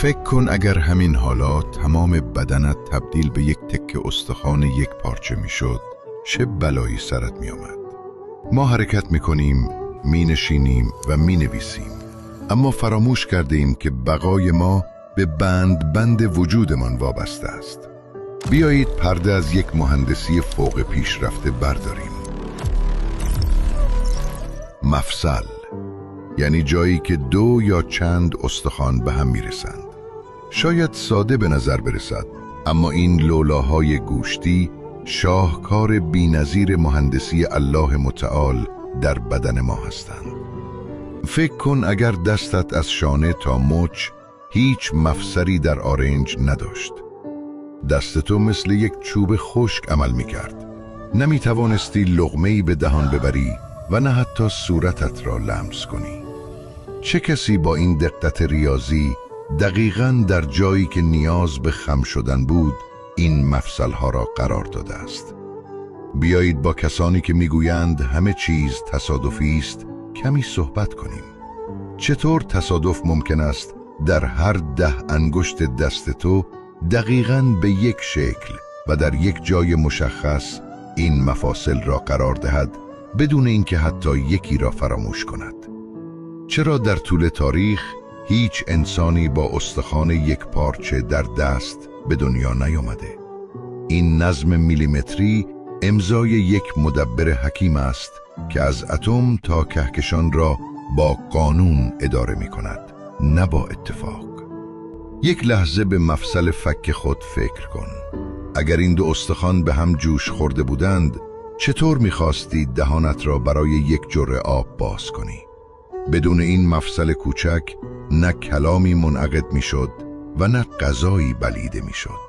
فکر کن اگر همین حالا تمام بدنت تبدیل به یک تکه استخوان یک پارچه میشد، چه بلایی سرت می آمد؟ ما حرکت می کنیم، می نشینیم و می نویسیم، اما فراموش کرده ایم که بقای ما به بند وجودمان وابسته است. بیایید پرده از یک مهندسی فوق پیشرفته برداریم. مفصل یعنی جایی که دو یا چند استخوان به هم میرسند. شاید ساده به نظر برسد، اما این لولاهای گوشتی شاهکار بی‌نظیر مهندسی الله متعال در بدن ما هستند. فکر کن اگر دستت از شانه تا مچ هیچ مفصلی در آرنج نداشت. دست تو مثل یک چوب خشک عمل میکرد. نمیتوانستی لقمه‌ای به دهان ببری و نه حتی صورتت را لمس کنی. چه کسی با این دقت ریاضی دقیقاً در جایی که نیاز به خم شدن بود این مفصلها را قرار داده است؟ بیایید با کسانی که میگویند همه چیز تصادفی است کمی صحبت کنیم. چطور تصادف ممکن است در هر 10 انگشت دست تو دقیقاً به یک شکل و در یک جای مشخص این مفاصل را قرار دهد بدون اینکه حتی یکی را فراموش کند؟ چرا در طول تاریخ هیچ انسانی با استخوان یک پارچه در دست به دنیا نیامده؟ این نظم میلیمتری امضای یک مدبر حکیم است که از اتم تا کهکشان را با قانون اداره می کند، نه با اتفاق. یک لحظه به مفصل فک خود فکر کن. اگر این دو استخوان به هم جوش خورده بودند، چطور می‌خواستی دهانت را برای یک جرعه آب باز کنی؟ بدون این مفصل کوچک نه کلامی منعقد می‌شد و نه غذایی بلیده می‌شد.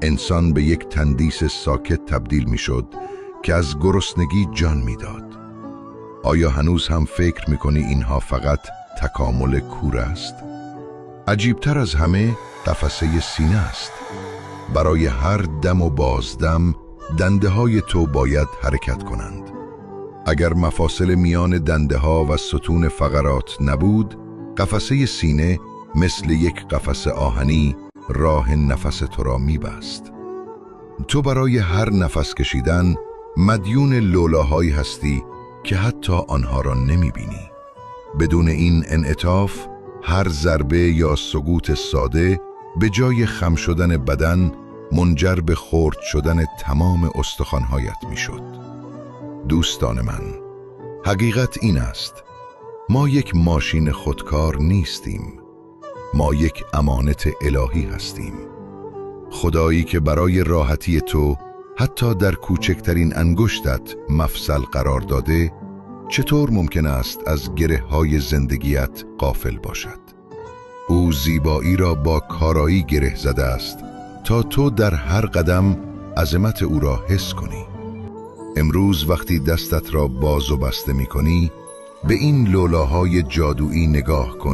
انسان به یک تندیس ساکت تبدیل می‌شد که از گرسنگی جان می‌داد. آیا هنوز هم فکر می‌کنی اینها فقط تکامل کور است؟ عجیبتر از همه قفسه سینه است. برای هر دم و بازدم دنده‌های تو باید حرکت کنند. اگر مفاصل میان دنده‌ها و ستون فقرات نبود، قفسه سینه مثل یک قفس آهنی راه نفس تو را می‌بست. تو برای هر نفس کشیدن مدیون لولاهایی هستی که حتی آنها را نمی‌بینی. بدون این انعطاف، هر ضربه یا سقوط ساده به جای خم شدن بدن منجر به خرد شدن تمام استخوان‌هایت میشد. دوستان من، حقیقت این است: ما یک ماشین خودکار نیستیم. ما یک امانت الهی هستیم. خدایی که برای راحتی تو حتی در کوچکترین انگشتت مفصل قرار داده، چطور ممکن است از گره‌های زندگیت غافل باشد؟ او زیبایی را با کارایی گره زده است تا تو در هر قدم عظمت او را حس کنی. امروز وقتی دستت را باز و بسته می کنی، به این لولاهای جادویی نگاه کن